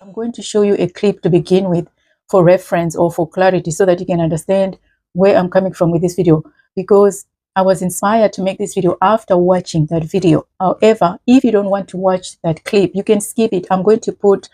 I'm going to show you a clip to begin with for reference or for clarity so that you can understand where I'm coming from with this video, because I was inspired to make this video after watching that video. However, if you don't want to watch that clip, you can skip it. I'm going to put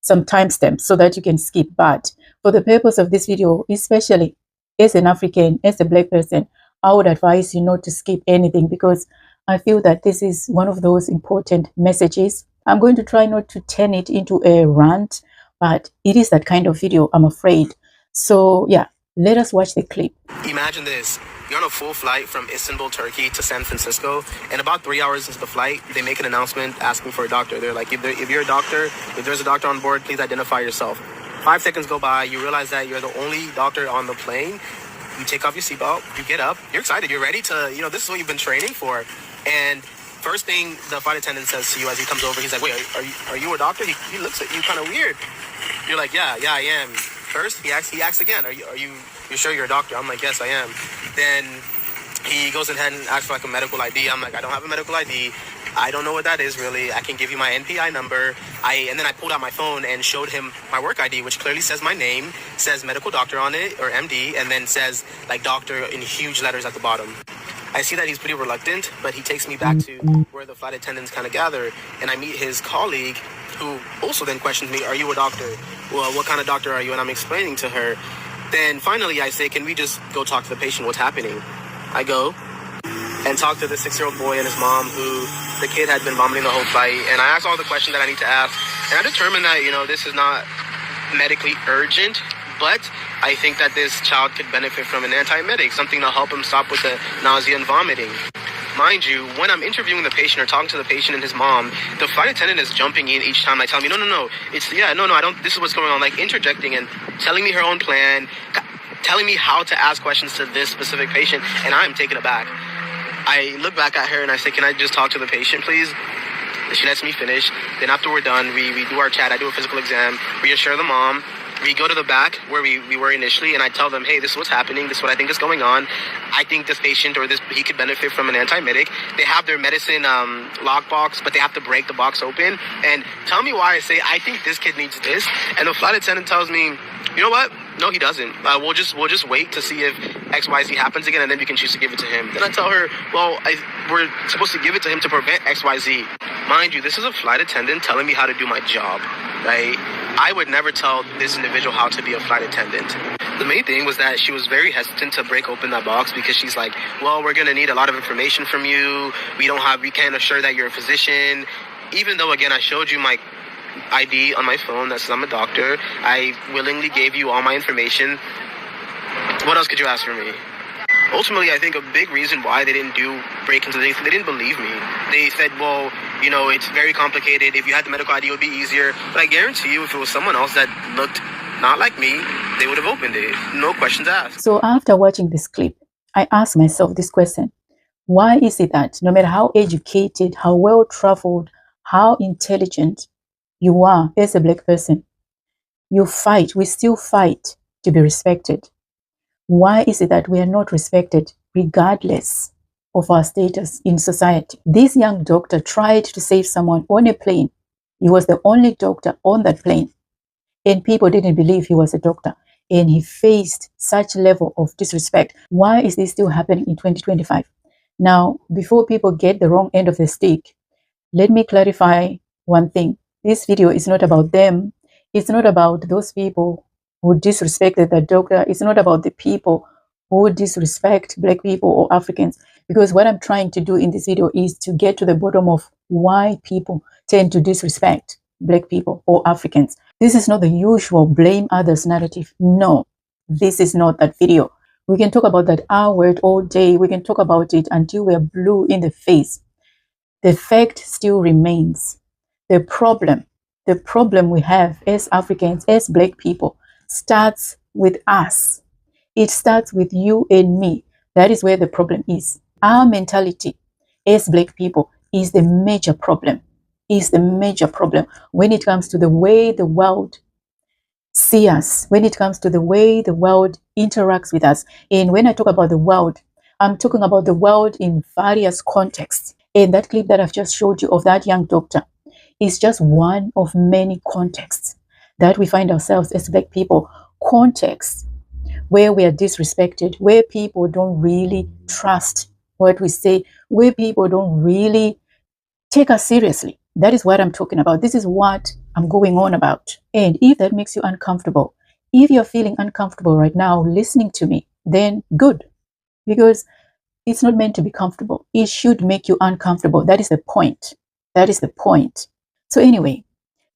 some timestamps so that you can skip. But for the purpose of this video, especially as an African, as a Black person, I would advise you not to skip anything, because I feel that this is one of those important messages. I'm going to try not to turn it into a rant, but it is that kind of video, I'm afraid. So yeah, let us watch the clip. Imagine this. You're on a full flight from Istanbul, Turkey to San Francisco, and about 3 hours into the flight, they make an announcement asking for a doctor. They're like, if you're a doctor, if there's a doctor on board, please identify yourself. 5 seconds go by, you realize that you're the only doctor on the plane. You take off your seatbelt, you get up, you're excited, you're ready to, this is what you've been training for. And first thing the flight attendant says to you as he comes over, he's like, wait, are you a doctor? He looks at you kind of weird. You're like, yeah, I am. First, he asks again, are you sure you're a doctor? I'm like, yes, I am. Then he goes ahead and asks for like a medical ID. I'm like, I don't have a medical ID. I don't know what that is really. I can give you my NPI number. And then I pulled out my phone and showed him my work ID, which clearly says my name, says medical doctor on it, or MD, and then says like doctor in huge letters at the bottom. I see that he's pretty reluctant, but he takes me back to where the flight attendants kind of gather, and I meet his colleague, who also then questions me, are you a doctor? Well, what kind of doctor are you? And I'm explaining to her. Then finally I say, can we just go talk to the patient? What's happening? I go and talk to the 6-year-old boy and his mom, who the kid had been vomiting the whole flight. And I ask all the questions that I need to ask. And I determined that, this is not medically urgent, but I think that this child could benefit from an antiemetic, something to help him stop with the nausea and vomiting. Mind you, when I'm interviewing the patient or talking to the patient and his mom, the flight attendant is jumping in each time. I tell me, no, I don't, this is what's going on, like interjecting and telling me her own plan, telling me how to ask questions to this specific patient, and I'm taken aback. I look back at her and I say, can I just talk to the patient, please? She lets me finish. Then after we're done, we do our chat. I do a physical exam, reassure the mom. We go to the back where we were initially, and I tell them, hey, this is what's happening. This is what I think is going on. I think this patient or he could benefit from an antiemetic. They have their medicine lockbox, but they have to break the box open. And tell me why I say, I think this kid needs this. And the flight attendant tells me, you know what? No, he doesn't. We'll just wait to see if XYZ happens again, and then we can choose to give it to him. Then I tell her, well, we're supposed to give it to him to prevent XYZ. Mind you, this is a flight attendant telling me how to do my job, right? I would never tell this individual how to be a flight attendant. The main thing was that she was very hesitant to break open that box, because she's like, well, we're going to need a lot of information from you. We can't assure that you're a physician. Even though, again, I showed you my ID on my phone that says I'm a doctor. I willingly gave you all my information. What else could you ask from me? Ultimately, I think a big reason why they didn't break into this, they didn't believe me. They said, well, it's very complicated. If you had the medical ID, it would be easier. But I guarantee you, if it was someone else that looked not like me, they would have opened it. No questions asked. So after watching this clip, I asked myself this question. Why is it that no matter how educated, how well-traveled, how intelligent you are as a Black person, we still fight to be respected? Why is it that we are not respected regardless of our status in society? This young doctor tried to save someone on a plane. He was the only doctor on that plane, and people didn't believe he was a doctor, and he faced such level of disrespect. Why is this still happening in 2025? Now, before people get the wrong end of the stick, let me clarify one thing. This video is not about them. It's not about those people who disrespected the doctor. It's not about the people who disrespect Black people or Africans. Because what I'm trying to do in this video is to get to the bottom of why people tend to disrespect Black people or Africans. This is not the usual blame others narrative. No, this is not that video. We can talk about that R word all day. We can talk about it until we're blue in the face. The fact still remains. The problem we have as Africans, as Black people, starts with us. It starts with you and me. That is where the problem is. Our mentality as Black people is the major problem. When it comes to the way the world sees us, when it comes to the way the world interacts with us. And when I talk about the world, I'm talking about the world in various contexts. And that clip that I've just showed you of that young doctor is just one of many contexts. that we find ourselves as Black people, contexts where we are disrespected, where people don't really trust what we say, where people don't really take us seriously. That is what I'm talking about. This is what I'm going on about. And if that makes you uncomfortable, if you're feeling uncomfortable right now listening to me, then good. Because it's not meant to be comfortable. It should make you uncomfortable. That is the point. That is the point. So anyway,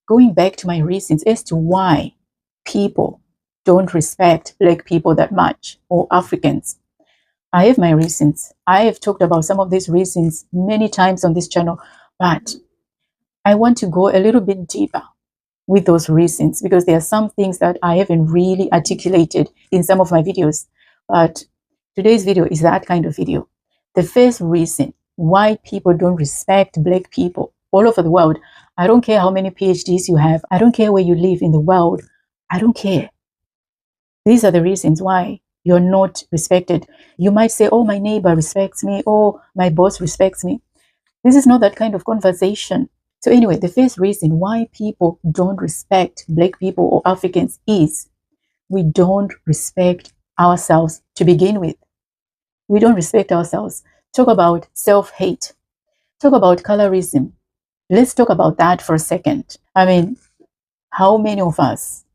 going back to my reasons as to why people don't respect Black people that much, or Africans. I have my reasons. I have talked about some of these reasons many times on this channel, but I want to go a little bit deeper with those reasons because there are some things that I haven't really articulated in some of my videos. But today's video is that kind of video. The first reason why people don't respect Black people all over the world, I don't care how many PhDs you have, I don't care where you live in the world, I don't care. These are the reasons why you're not respected. You might say, oh, my neighbor respects me, oh, my boss respects me. This is not that kind of conversation. So anyway, the first reason why people don't respect Black people or Africans is we don't respect ourselves to begin with. We don't respect ourselves. Talk about self-hate. Talk about colorism. Let's talk about that for a second. I mean, how many of us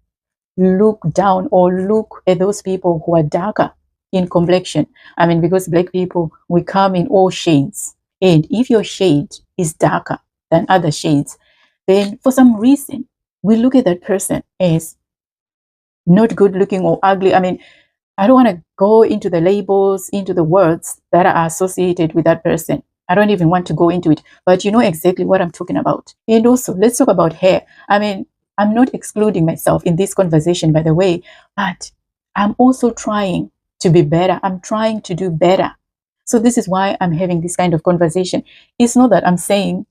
look down or look at those people who are darker in complexion? I mean, because Black people, we come in all shades. And if your shade is darker than other shades, then for some reason, we look at that person as not good looking or ugly. I mean, I don't want to go into the labels, into the words that are associated with that person. I don't even want to go into it, but you know exactly what I'm talking about. And also, let's talk about hair. I mean, I'm not excluding myself in this conversation, by the way, but I'm also trying to be better. I'm trying to do better. So this is why I'm having this kind of conversation. It's not that I'm saying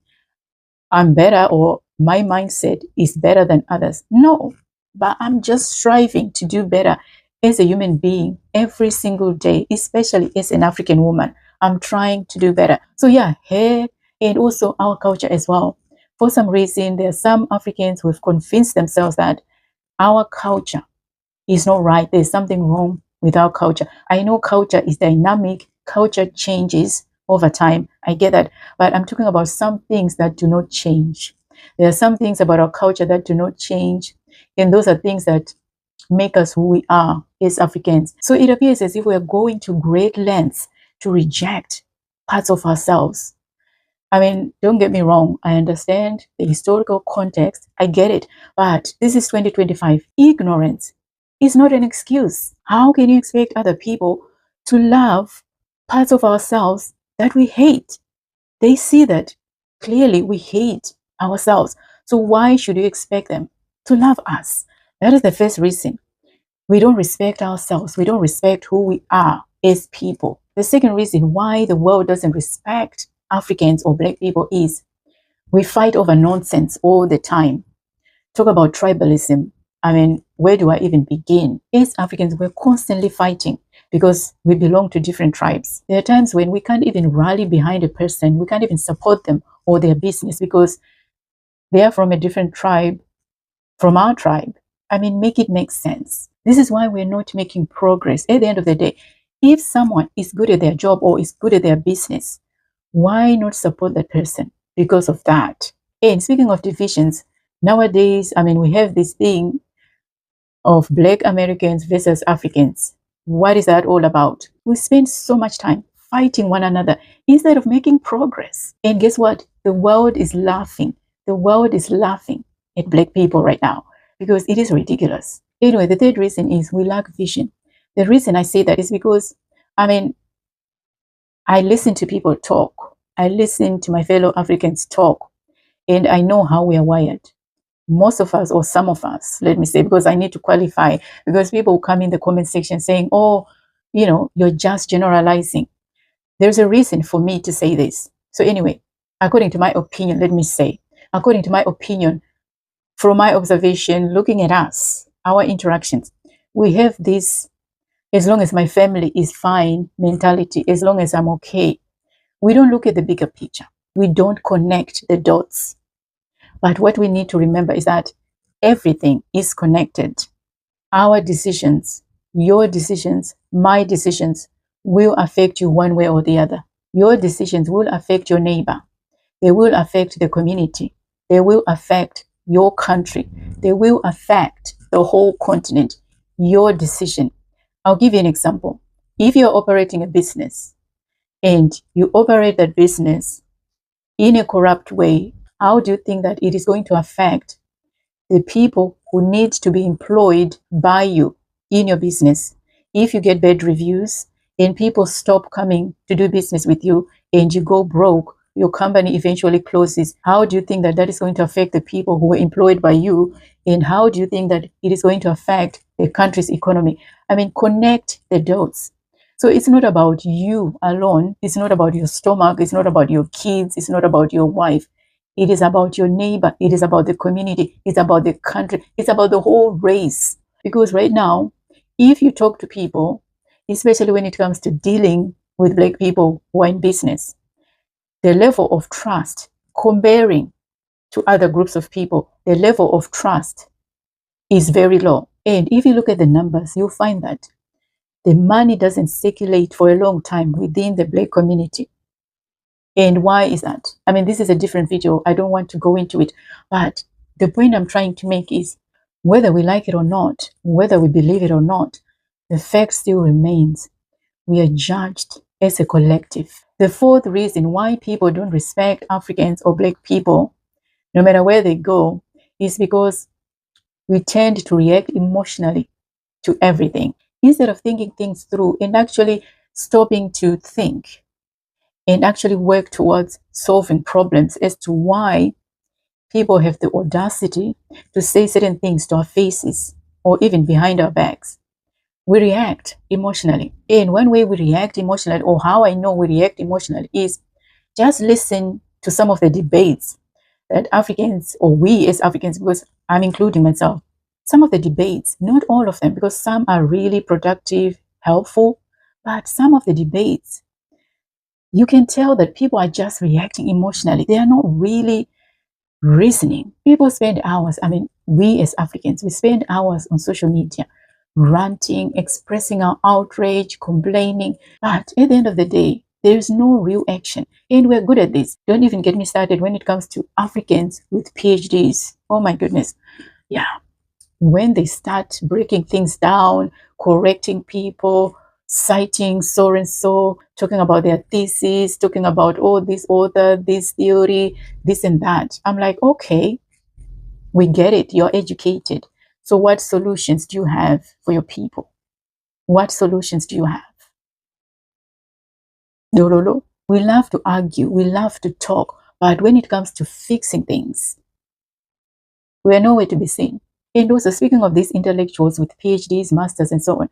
I'm better or my mindset is better than others. No, but I'm just striving to do better as a human being every single day, especially as an African woman. I'm trying to do better. So yeah, hair and also our culture as well. For some reason, there are some Africans who have convinced themselves that our culture is not right. There's something wrong with our culture. I know culture is dynamic. Culture changes over time. I get that. But I'm talking about some things that do not change. There are some things about our culture that do not change. And those are things that make us who we are as Africans. So it appears as if we are going to great lengths to reject parts of ourselves. I mean, don't get me wrong. I understand the historical context. I get it. But this is 2025. Ignorance is not an excuse. How can you expect other people to love parts of ourselves that we hate? They see that clearly we hate ourselves. So why should you expect them to love us? That is the first reason. We don't respect ourselves. We don't respect who we are as people. The second reason why the world doesn't respect Africans or Black people is we fight over nonsense all the time. Talk about tribalism. I mean, where do I even begin? As Africans, we're constantly fighting because we belong to different tribes. There are times when we can't even rally behind a person. We can't even support them or their business because they are from a different tribe from our tribe. I mean, make it make sense. This is why we're not making progress. At the end of the day, if someone is good at their job or is good at their business, why not support that person because of that? And speaking of divisions, nowadays, I mean, we have this thing of Black Americans versus Africans. What is that all about? We spend so much time fighting one another instead of making progress. And guess what? The world is laughing. The world is laughing at Black people right now because it is ridiculous. Anyway, the third reason is we lack vision. The reason I say that is because, I mean, I listen to people talk. I listen to my fellow Africans talk, and I know how we are wired. Most of us, or some of us, let me say, because I need to qualify, because people will come in the comment section saying, oh, you know, you're just generalizing. There's a reason for me to say this. So anyway, according to my opinion, let me say, according to my opinion, from my observation, looking at us, our interactions, we have this, as long as my family is fine mentality, as long as I'm okay. We don't look at the bigger picture. We don't connect the dots. But what we need to remember is that everything is connected. Our decisions, your decisions, my decisions will affect you one way or the other. Your decisions will affect your neighbor. They will affect the community. They will affect your country. They will affect the whole continent. Your decision. I'll give you an example. If you're operating a business and you operate that business in a corrupt way, how do you think that it is going to affect the people who need to be employed by you in your business? If you get bad reviews and people stop coming to do business with you and you go broke, your company eventually closes, how do you think that that is going to affect the people who were employed by you? And how do you think that it is going to affect the country's economy? I mean, connect the dots. So it's not about you alone. It's not about your stomach. It's not about your kids. It's not about your wife. It is about your neighbor. It is about the community. It's about the country. It's about the whole race. Because right now, if you talk to people, especially when it comes to dealing with Black people who are in business, the level of trust, comparing to other groups of people, the level of trust is very low. And if you look at the numbers, you'll find that the money doesn't circulate for a long time within the Black community. And why is that? I mean, this is a different video. I don't want to go into it. But the point I'm trying to make is, whether we like it or not, whether we believe it or not, the fact still remains. We are judged as a collective. The fourth reason why people don't respect Africans or Black people, no matter where they go, is because we tend to react emotionally to everything instead of thinking things through and actually stopping to think and actually work towards solving problems as to why people have the audacity to say certain things to our faces or even behind our backs. We react emotionally. And one way we react emotionally, or how I know we react emotionally, is just listen to some of the debates that Africans, or we as Africans, because I'm including myself, some of the debates, not all of them, because some are really productive, helpful, but some of the debates, you can tell that people are just reacting emotionally. They are not really reasoning. People spend hours, I mean, we as Africans, we spend hours on social media ranting, expressing our outrage, complaining. But at the end of the day, there is no real action. And we're good at this. Don't even get me started when it comes to Africans with PhDs. Oh my goodness. Yeah. When they start breaking things down, correcting people, citing so and so, talking about their thesis, talking about, oh, this author, this theory, this and that, I'm like, okay, we get it. You're educated. So what solutions do you have for your people? What solutions do you have? No. We love to argue. We love to talk. But when it comes to fixing things, we are nowhere to be seen. And also, speaking of these intellectuals with PhDs, masters, and so on,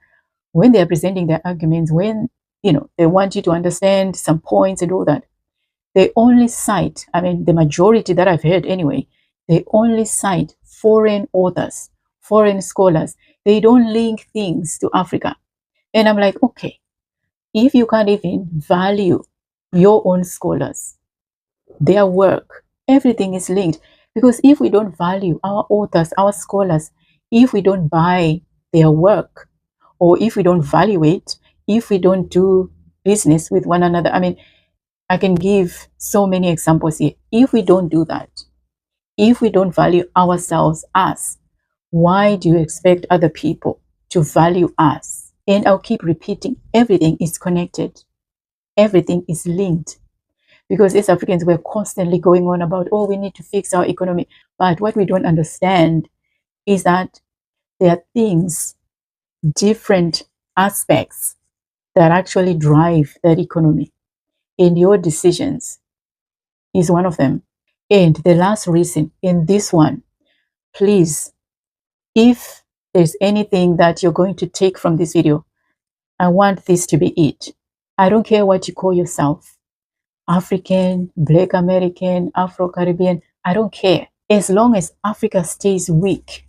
when they are presenting their arguments, when they want you to understand some points and all that, they only cite, I mean, the majority that I've heard anyway, they only cite foreign authors, foreign scholars. They don't link things to Africa. And I'm like, okay, if you can't even value your own scholars, their work, everything is linked. Because if we don't value our authors, our scholars, if we don't buy their work, or if we don't value it, if we don't do business with one another, I mean, I can give so many examples here. If we don't do that, if we don't value ourselves, us, why do you expect other people to value us? And I'll keep repeating, everything is connected. Everything is linked. Because as Africans, we're constantly going on about, oh, we need to fix our economy. But what we don't understand is that there are things, different aspects that actually drive that economy. And your decisions is one of them. And the last reason, in this one, please, if there's anything that you're going to take from this video, I want this to be it. I don't care what you call yourself. African, Black American, Afro-Caribbean, I don't care. As long as Africa stays weak,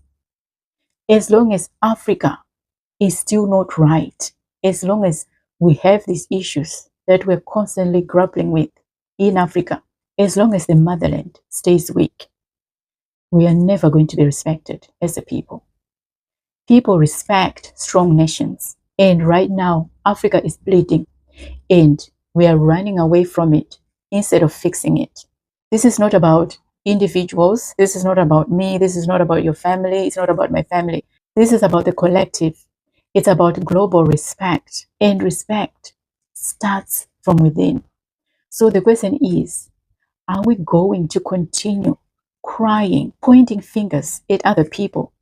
as long as Africa is still not right, as long as we have these issues that we're constantly grappling with in Africa, as long as the motherland stays weak, we are never going to be respected as a people. People respect strong nations. And right now, Africa is bleeding and we are running away from it instead of fixing it. This is not about individuals. This is not about me. This is not about your family. It's not about my family. This is about the collective. It's about global respect. And respect starts from within. So the question is, are we going to continue crying, pointing fingers at other people?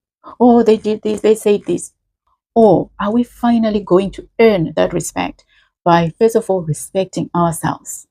Oh, they did this, they said this. Or are we finally going to earn that respect by, first of all, respecting ourselves?